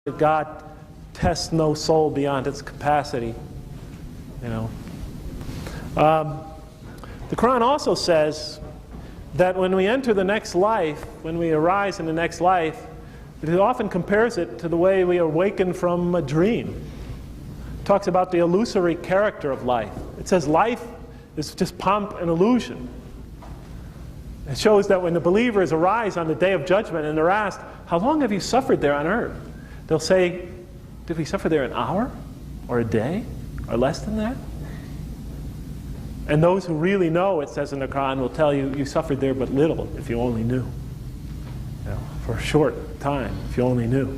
that God tests no soul beyond its capacity. The Quran also says that when we enter the next life, when we arise in the next life, it often compares it to the way we awaken from a dream. It talks about the illusory character of life. It says life is just pomp and illusion. It shows that when the believers arise on the day of judgment and they're asked, how long have you suffered there on earth? They'll say, did we suffer there an hour? Or a day? Or less than that? And those who really know, it says in the Quran, will tell you, you suffered there but little if you only knew. For a short time, if you only knew.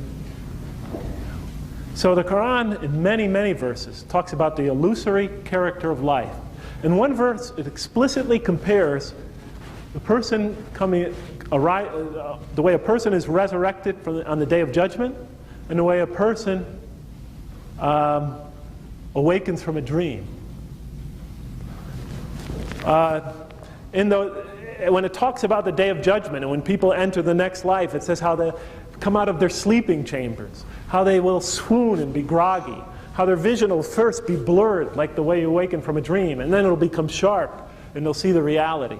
So the Quran, in many, many verses, talks about the illusory character of life. In one verse, it explicitly compares the person the way a person is resurrected on the day of judgment, and the way a person awakens from a dream. When it talks about the day of judgment and when people enter the next life, it says how they come out of their sleeping chambers, how they will swoon and be groggy, how their vision will first be blurred like the way you awaken from a dream, and then it'll become sharp and they'll see the reality.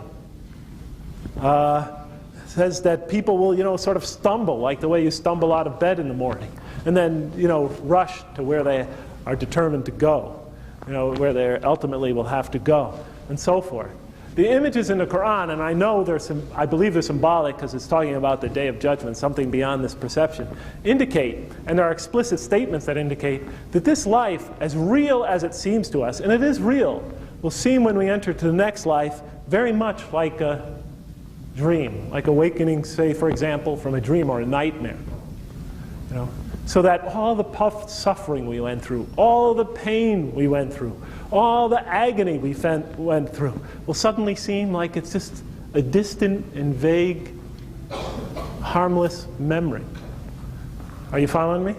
It says that people will, sort of stumble like the way you stumble out of bed in the morning, and then, rush to where they are determined to go, where they ultimately will have to go, and so forth. The images in the Quran, and I believe they're symbolic because it's talking about the day of judgment, something beyond this perception, indicate, and there are explicit statements that indicate, that this life, as real as it seems to us, and it is real, will seem when we enter to the next life very much like a dream, like awakening, say, for example, from a dream or a nightmare. So that all the suffering we went through, all the pain we went through, all the agony we went through will suddenly seem like it's just a distant and vague, harmless memory. Are you following me?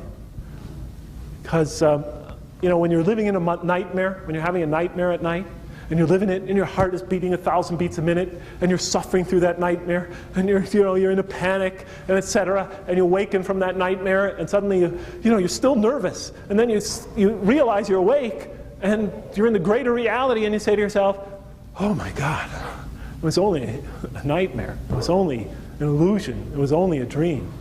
Because, when you're living in a nightmare, when you're having a nightmare at night, and you're living it, and your heart is beating 1,000 beats a minute, and you're suffering through that nightmare, and you're in a panic, and etc., and you awaken from that nightmare, and suddenly you're still nervous, and then you realize you're awake, and you're in the greater reality, and you say to yourself, oh my God, it was only a nightmare, it was only an illusion, it was only a dream.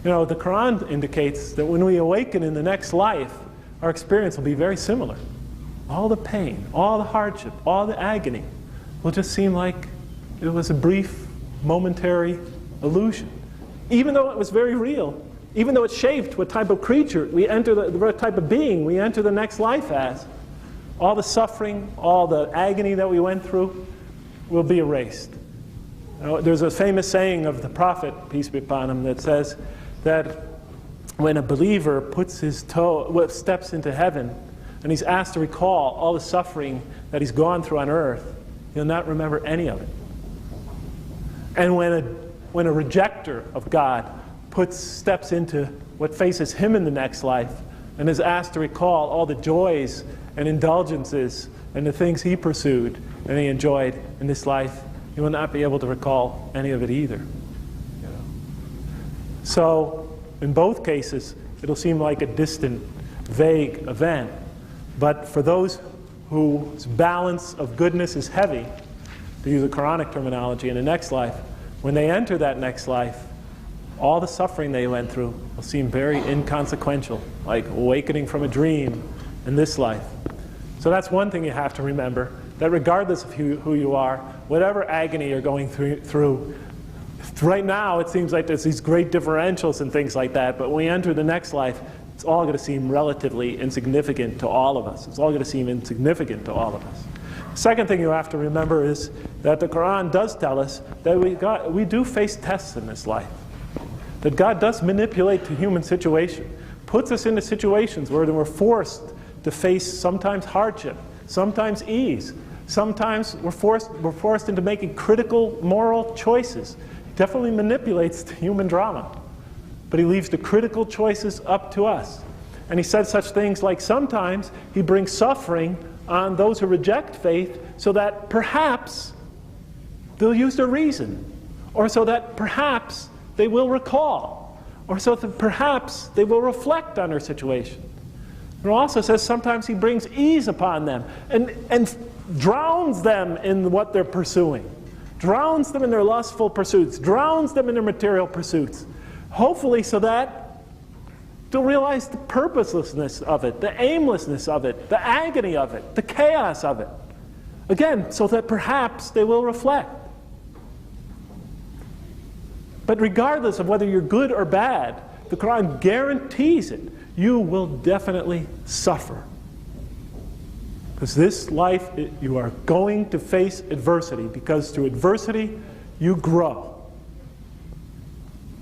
The Quran indicates that when we awaken in the next life, our experience will be very similar. All the pain, all the hardship, all the agony will just seem like it was a brief, momentary illusion. Even though it was very real, even though it shaped what type of creature we enter, what type of being we enter the next life as, all the suffering, all the agony that we went through will be erased. There's a famous saying of the Prophet, peace be upon him, that says that when a believer puts steps into heaven, and he's asked to recall all the suffering that he's gone through on earth, he'll not remember any of it. And when a rejecter of God steps into what faces him in the next life, and is asked to recall all the joys and indulgences and the things he pursued and he enjoyed in this life, he will not be able to recall any of it either. So, in both cases, it'll seem like a distant, vague event. But for those whose balance of goodness is heavy, to use a Quranic terminology, in the next life, when they enter that next life, all the suffering they went through will seem very inconsequential, like awakening from a dream in this life. So that's one thing you have to remember, that regardless of who you are, whatever agony you're going through, right now it seems like there's these great differentials and things like that, but when we enter the next life, it's all going to seem relatively insignificant to all of us. It's all going to seem insignificant to all of us. The second thing you have to remember is that the Quran does tell us that we do face tests in this life. That God does manipulate the human situation, puts us into situations where we're forced to face sometimes hardship, sometimes ease, sometimes we're forced into making critical moral choices. He definitely manipulates the human drama. But he leaves the critical choices up to us. And he said such things like sometimes he brings suffering on those who reject faith so that perhaps they'll use their reason, or so that perhaps they will recall, or so that perhaps they will reflect on their situation. It also says sometimes he brings ease upon them and drowns them in what they're pursuing, drowns them in their lustful pursuits, drowns them in their material pursuits, hopefully so that they'll realize the purposelessness of it, the aimlessness of it, the agony of it, the chaos of it. Again, so that perhaps they will reflect. But regardless of whether you're good or bad, the Quran guarantees it. You will definitely suffer. Because this life, you are going to face adversity, because through adversity, you grow.